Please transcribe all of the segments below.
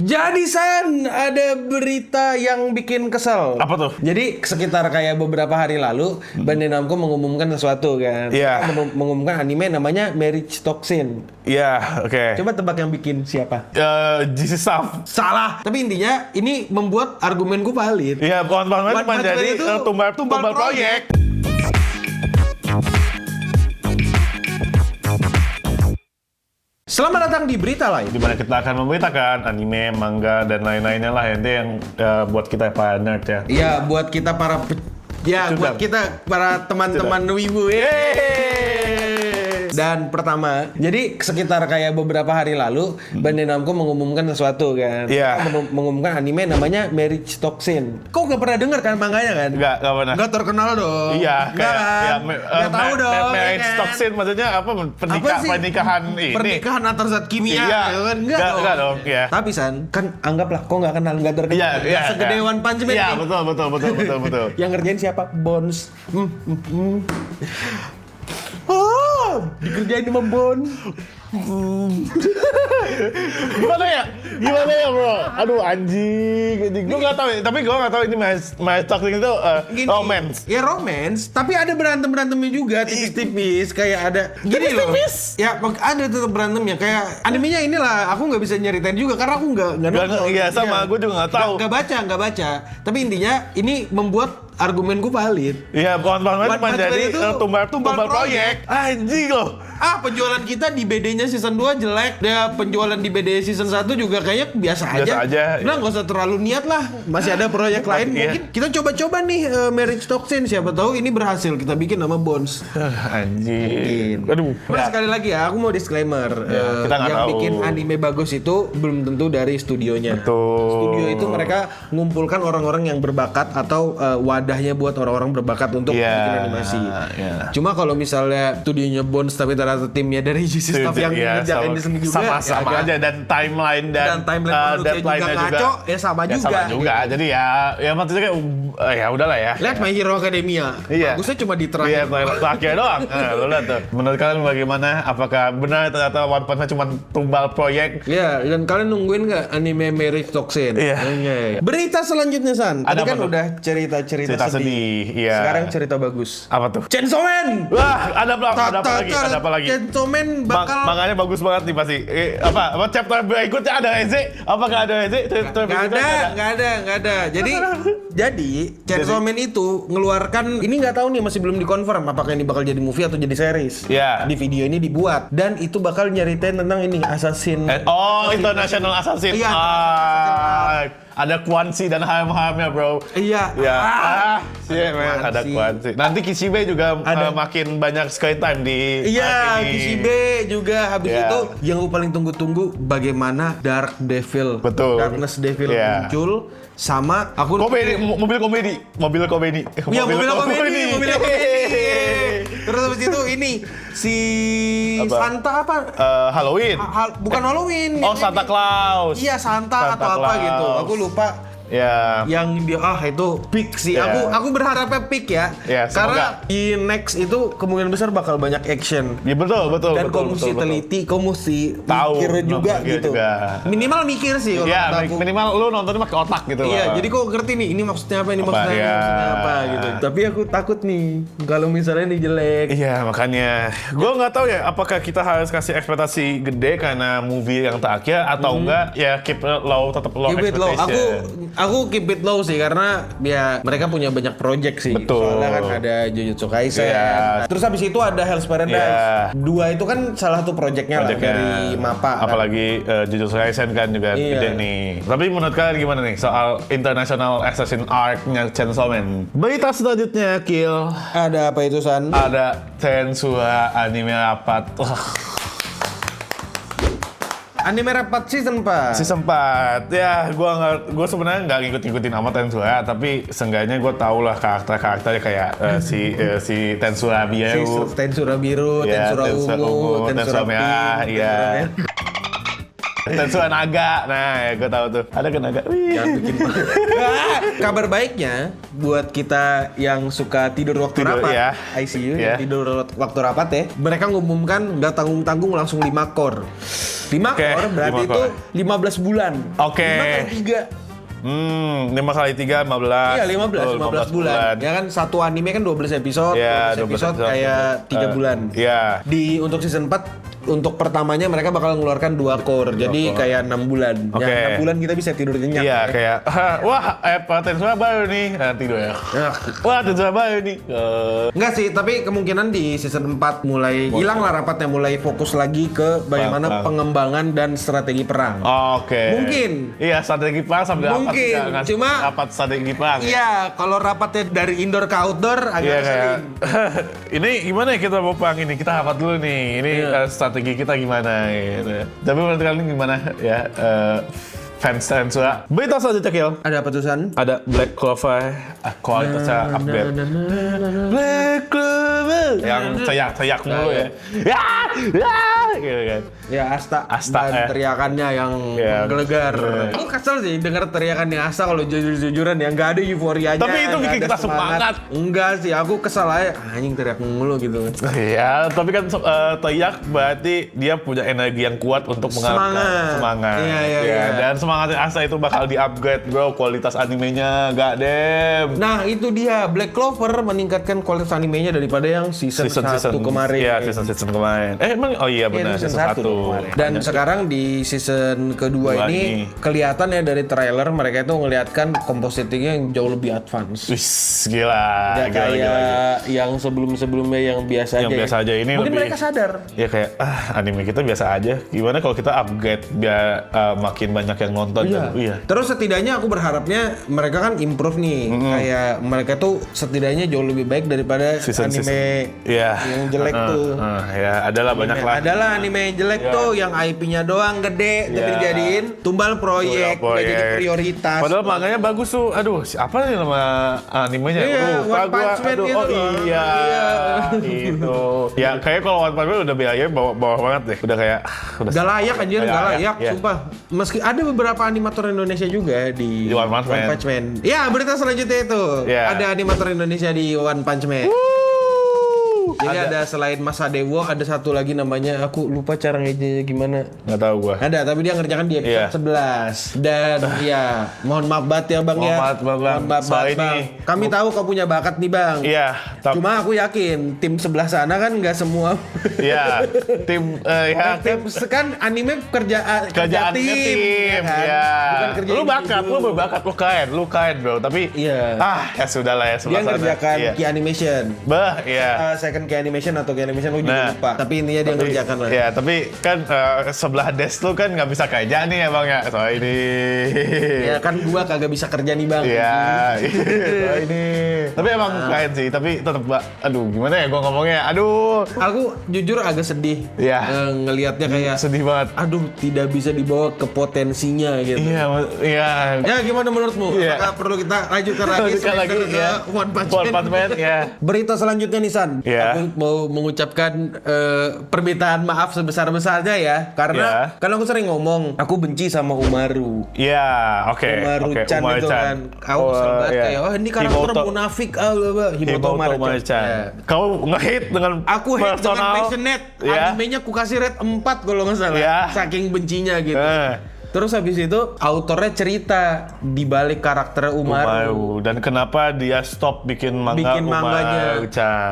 Jadi San, ada berita yang bikin kesel. Apa tuh? Jadi sekitar kayak beberapa hari lalu, Bandai Namco mengumumkan sesuatu kan. Iya. Mengumumkan anime namanya Marriage Toxin. Iya, oke. Coba tebak yang bikin siapa? GC Staff. Salah. Tapi intinya ini membuat argumenku valid. Iya, One Punch Man One Punch Man menjadi itu tumbal proyek. Selamat datang di Berita Lain. Di mana kita akan memberitakan anime, manga, dan lain-lainnya lah yang buat kita para nerd ya. Iya, buat kita para buat kita para teman-teman wibu. Dan pertama, jadi sekitar kayak beberapa hari lalu, Bandai Namco mengumumkan sesuatu kan. Iya. Mengumumkan anime namanya Marriage Toxin. Kau gak pernah dengar kan manganya kan? Enggak pernah. Nggak terkenal dong. Iya, Nggak kayak kan? Nggak tahu dong. Marriage ya kan? Toxin maksudnya apa? Pernikahan ini. Pernikahan antar zat kimia. Iya. ya kan? Nggak dong. Iya. Tapi San, kan anggaplah kau nggak kenal, nggak terkenal. Iya, Nggak segede One Punch Man. Iya, nih. betul. Yang ngerjain siapa? Bones. Oh, dikerjain sama Bones. Gimana ya bro? Aduh anjing. Gue nggak tahu, tapi gue nggak tahu ini Marriage Toxin itu Gini, romance. Ya romance, tapi ada berantemnya juga tipis-tipis kayak ada gini loh. Ya ada tetap berantemnya kayak animenya inilah. Aku nggak bisa nyeritain juga karena aku nggak nonton. Iya sama, gue juga nggak tahu. Nggak baca. Tapi intinya ini membuat argumenku valid. Iya, One Punch Man One Punch menjadi Man itu tumbal proyek. Anjing loh. Penjualan kita di BD-nya season 2 jelek. Ya penjualan di BD season 1 juga kayaknya biasa aja. Nah, nggak usah terlalu niat lah. Masih ada proyek lain. Mungkin kita coba-coba nih Marriage Toxin. Siapa tahu ini berhasil. Kita bikin nama Bones. Anjing. Aduh. Nah, sekali lagi ya, aku mau disclaimer. Kita nggak yang tahu. bikin anime bagus itu belum tentu dari studionya. Betul. Studio itu mereka ngumpulkan orang-orang yang berbakat atau wadahnya buat orang-orang berbakat untuk bikin animasi. Cuma kalau misalnya studionya Bones tapi ternyata timnya dari GC Staff yang ngerjain di sini juga sama aja, dan timeline deadline-nya juga ngaco, ya sama juga. Jadi ya maksudnya kayak ya udahlah ya. Lihat My Hero Academia. Iya. Bagusnya cuma di Iya, terakhir. terakhir doang. Lo lihat tuh. Menurut kalian bagaimana? Apakah benar ternyata One Punch Man cuma tumbal proyek? Iya, dan kalian nungguin nggak anime Marriage Toxin? Iya. Berita selanjutnya San. Tadi Ada kan apa tuh? udah cerita sedih. Iya. Sekarang cerita bagus. Apa tuh? Chainsaw Man. Wah, ada apa lagi? Chainsaw Man bakal Makanya bagus banget nih pasti. Apa chapter berikutnya ada Eze? Apakah ada Eze? Nggak ada. Jadi Chainsaw Man itu ngeluarkan, ini nggak tahu nih, masih belum dikonfirm apakah ini bakal jadi movie atau jadi series. Iya. Di video ini dibuat dan itu bakal nyeritain tentang ini assassin. International Assassin. Iya. Ada Quan Chi dan harem-haremnya bro. Iya. Ada Quan Chi. Nanti Kishibe juga makin banyak screen time di Iya, ini. Kishibe juga. Habis Iya. itu yang gue paling tunggu-tunggu bagaimana Dark Devil. Betul. Darkness Devil Iya. muncul sama aku Mobil komedi. Iya, mobil komedi. Terus habis itu ini si Santa apa? Halloween. Bukan Halloween. Santa Claus. Iya, Santa atau apa Claus. gitu. Aku lupa. Ya. Yang dia itu pick sih. Yeah. Aku berharapnya pick ya. Yeah, karena di next itu kemungkinan besar bakal banyak action. Ya betul. Dan kau mesti teliti, kau mesti tahu mikir juga mikir gitu. juga. Minimal mikir sih kalau Iya, kata aku. minimal lu nontonnya pakai otak gitu Iya, loh. jadi kau ngerti nih, ini maksudnya apa, ini maksudnya Iya. apa gitu. Tapi aku takut nih kalau misalnya ini jelek. Iya, makanya gue nggak tahu ya apakah kita harus kasih ekspektasi gede karena movie yang terakhir atau enggak ya keep low, tetap low Keep it low. expectation. Aku keep it low sih karena ya mereka punya banyak project sih. Betul. Soalnya kan ada Jujutsu Kaisen. Iya. Terus habis itu ada Hell's Paradise. Iya. 2 itu kan salah satu projectnya lah dari MAPPA. Apalagi Jujutsu Kaisen kan juga Iya. gede nih. Tapi menurut kalian gimana nih soal International Assassin Arc-nya Chainsaw Man? Berita selanjutnya, Kill. Ada apa itu, San? Ada Tensua anime rapat. Anime Rapat Season 4. Season 4. Ya, gue sebenarnya nggak ngikutin amat Tensua, tapi seenggaknya gue tau lah karakternya kayak si Tensura biru. Tensura biru, Ya, Tensura ungu, Tensura merah, iya. Tetsuya Naga. Nah, ya gue tahu tuh. Ada kan Naga. Jangan bikin kabar baiknya buat kita yang suka tidur waktu rapat, ya. ICU, yang tidur waktu rapat ya. Mereka ngumumkan nggak tanggung-tanggung langsung 5 core. 5 core berarti 5 itu 15 bulan. 5 kali 3. 5 kali 3, 15. Iya, 15 bulan. Ya kan satu anime kan 12 episode. Ya, 12 episode kayak 3 bulan. Iya. Untuk season 4 untuk pertamanya mereka bakal mengeluarkan 2 core. Jadi kayak 6 bulan. Ya, 6 bulan kita bisa tidur nyenyak. Iya, kayak wah, Tetsuya baru nih. Tidur ya. Wah, Tetsuya baru nih. Enggak sih, tapi kemungkinan di season 4 mulai hilang lah rapatnya, mulai fokus lagi ke bagaimana pengembangan dan strategi perang. Oke. Mungkin. Iya, strategi perang sambil mungkin. Cuma rapat strategi perang. Iya, kalau rapatnya dari indoor ke outdoor agak sering. Ini gimana ya kita mau perang ini? Kita rapat dulu nih. Ini strategi kita gimana gitu. Tapi menurut kalian gimana ya? Fans Tetsuya. Berita selanjutnya, Kil. Ada apa tulisan? Ada Black Clover, kualitasnya upgrade. Black Clover yang teriak mulu ya. Gitu kan. Ya Asta dan teriakannya yang menggelegar. Aku kesel sih denger teriakannya Asta kalau jujur-jujuran ya, nggak ada euforianya. Tapi itu bikin kita semangat. Enggak sih, aku kesel aja. Anjing teriak mulu gitu. Iya, tapi kan teriak berarti dia punya energi yang kuat untuk mengalahkan semangat. Iya. Dan semangatnya Asta itu bakal di-upgrade, bro. Kualitas animenya goddamn. Nah, itu dia. Black Clover meningkatkan kualitas animenya daripada yang season 1 kemarin. Iya, season kemarin. Emang benar, season 1. Dan sekarang di season kedua ini kelihatan ya dari trailer mereka itu ngelihatkan compositingnya yang jauh lebih advance. Wih, gila. Kayak yang sebelum-sebelumnya yang biasa aja. Ini mungkin lebih, mereka sadar. Ya kayak anime kita biasa aja. Gimana kalau kita upgrade biar makin banyak yang nonton. Iya. Terus setidaknya aku berharapnya mereka kan improve nih. Kayak mereka tuh setidaknya jauh lebih baik daripada anime yang jelek tuh. Ya, adalah banyak lah. Adalah anime yang jelek tuh yang IP-nya doang gede tapi dijadiin tumbal proyek, nggak jadi prioritas. Padahal manganya bagus tuh. Aduh, apa nih nama animenya? One Punch Man gitu. Itu. Ya kayak kalau One Punch Man udah biayanya bawah banget deh. Udah kayak udah layak anjir, nggak layak, sumpah. Meski ada beberapa animator Indonesia juga di One Punch Man. Ya, berita selanjutnya itu. Ada animator Indonesia di One Punch Man. Jadi ada selain Mas Adewo, ada satu lagi namanya, aku lupa cara ngejanya gimana. Nggak tahu gua. Ada, tapi dia ngerjakan di episode 11. Dan ya, mohon maaf banget ya Bang ya. Mohon maaf Bang. Kami tahu kau punya bakat nih Bang. Iya. Cuma aku yakin tim sebelah sana kan nggak semua. Iya. Tim kan anime kerjaan tim. Ya. Bukan kerja lu bakat, lu berbakat, lu keren bro. Tapi ya sudah lah ya sebelah sana. Dia ngerjakan Key Animation. Second Key Animation atau Key Animation lu juga lupa. Tapi intinya dia ngerjakan lah. Ya, tapi kan sebelah desk tuh kan nggak bisa kerja nih ya Bang ya. Soal ini. Ya kan gua kagak bisa kerja nih Bang. Iya. Soal ini. Tapi emang keren sih. Tapi tetap aduh gimana ya gua ngomongnya. Aduh. Aku jujur agak sedih. Iya. Ngelihatnya kayak sedih banget. Aduh, tidak bisa dibawa ke potensinya gitu. Iya. Ya gimana menurutmu? Apakah perlu kita lanjutkan lagi One Punch Man? Ya. Berita selanjutnya nih San. Aku mau mengucapkan permintaan maaf sebesar-besarnya ya. Karena kan aku sering ngomong, aku benci sama Umaru. Iya, oke. Umaru-chan itu kan. Aku sering banget kayak, ini karakter munafik. Himoto Umaru-chan. Kau nge-hate dengan aku hate dengan passionate. Animenya aku kasih rate 4 kalau nggak salah. Saking bencinya gitu. Terus habis itu autornya cerita di balik karakter Umaru. Dan kenapa dia stop bikin manganya?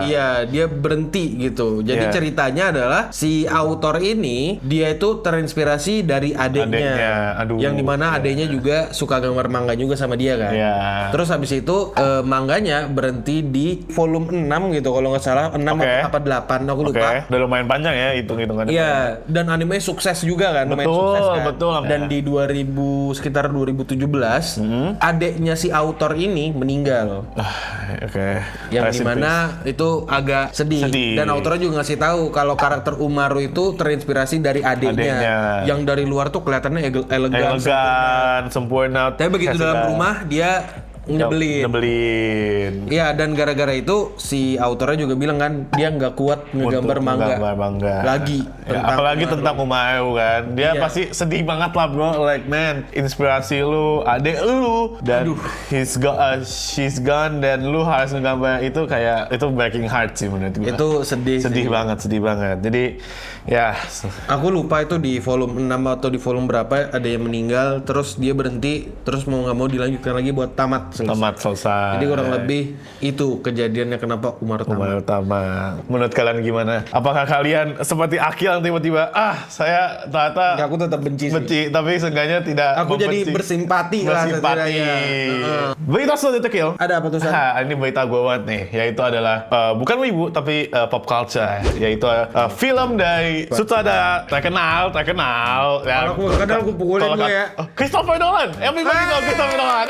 Iya, dia berhenti gitu. Jadi ceritanya adalah si autor ini dia itu terinspirasi dari adeknya. Yang dimana adeknya juga suka gambar manga juga sama dia kan. Terus habis itu manganya berhenti di volume 6 gitu kalau nggak salah. 6 apa 8 aku lupa. Udah lumayan panjang ya hitung-hitungannya. Iya, dan anime sukses juga kan. Betul. Dan di sekitar 2017 adeknya si autor ini meninggal. Yang dimana itu agak sedih. Dan autornya juga ngasih tahu kalau karakter Umaru itu terinspirasi dari adeknya. Yang dari luar tuh kelihatannya elegan, sempurna. Tapi begitu dalam rumah dia nyebelin. Iya, dan gara-gara itu si autornya juga bilang kan dia nggak kuat ngegambar manga lagi. Apalagi tentang Umaru kan, dia pasti sedih banget lah bro. Like man, inspirasi lu, adek lu, dan she's gone, dan lu harus ngegambar itu kayak itu breaking heart sih menurut gue. Itu sedih banget. Jadi ya. Aku lupa itu di volume 6 atau di volume berapa ada yang meninggal, terus dia berhenti, terus mau nggak mau dilanjutkan lagi buat tamat selesai. Jadi kurang lebih itu kejadiannya kenapa Umar tamat. Menurut kalian gimana? Apakah kalian seperti Akil tiba-tiba saya ternyata aku tetap benci, tapi seenggaknya tidak aku membenci. Jadi bersimpati lah setidaknya. Berita selanjutnya Kil. Ada apa tuh San? Ini berita gue banget nih, yaitu adalah bukan wibu tapi pop culture, yaitu film dari sutradara terkenal ya. Kalau aku pukulin gue ya. Christopher Nolan. Everybody know Christopher Nolan.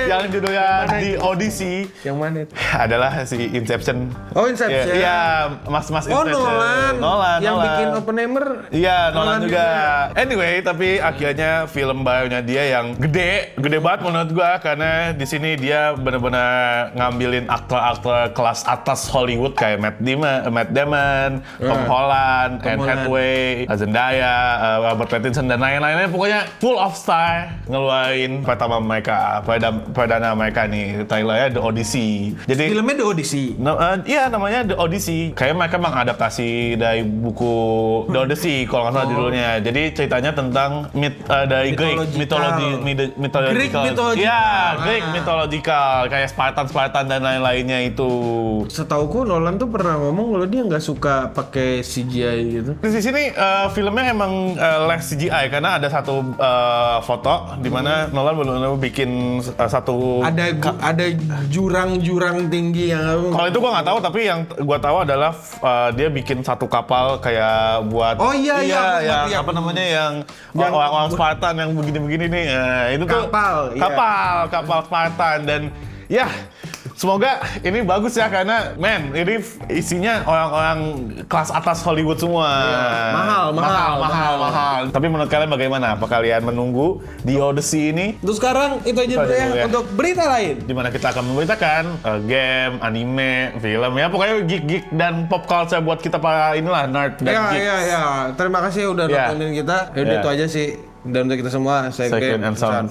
Yang judulnya The Odyssey. Yang mana itu? Adalah si Inception. Oh, Inception. Iya, Mas Inception. Nolan. Yang bikin Oppenheimer. Iya, Nolan juga. Anyway, tapi akhirnya film barunya dia yang gede banget menurut gua, karena di sini dia benar-benar ngambilin aktor-aktor kelas atas Hollywood kayak Matt Damon, Tom Holland, Anne Hathaway, Zendaya, Robert Pattinson dan lain-lainnya. Pokoknya full of star ngeluarin perdana mereka nih, trailernya The Odyssey. Jadi filmnya The Odyssey. Iya, namanya The Odyssey. Kayak mereka mengadaptasi dari buku The Odyssey kalau nggak salah judulnya. Jadi ceritanya tentang dari Greek mythological. Iya, Greek mythological kayak Spartan dan lain-lainnya itu. Setauku Nolan tuh pernah ngomong kalau dia nggak suka pakai CGI gitu. Di sini filmnya emang less CGI karena ada satu foto di mana Nolan benar-benar bikin satu ada jurang-jurang tinggi yang kalau itu gua nggak tahu, tapi yang gua tahu adalah dia bikin satu kapal kayak buat yang apa namanya yang orang Spartan yang begini-begini nih. Itu tuh kapal Spartan, dan ya semoga ini bagus ya, karena ini isinya orang-orang kelas atas Hollywood semua. Mahal. Tapi menurut kalian bagaimana? Apa kalian menunggu The Odyssey ini? Untuk sekarang itu aja dulu ya untuk berita lain. Dimana kita akan memberitakan game, anime, film ya, pokoknya geek dan pop culture buat kita para inilah nerd dan geeks. Iya. Terima kasih udah nontonin kita. Udah itu aja sih. Dan untuk kita semua, saya Second and Sound.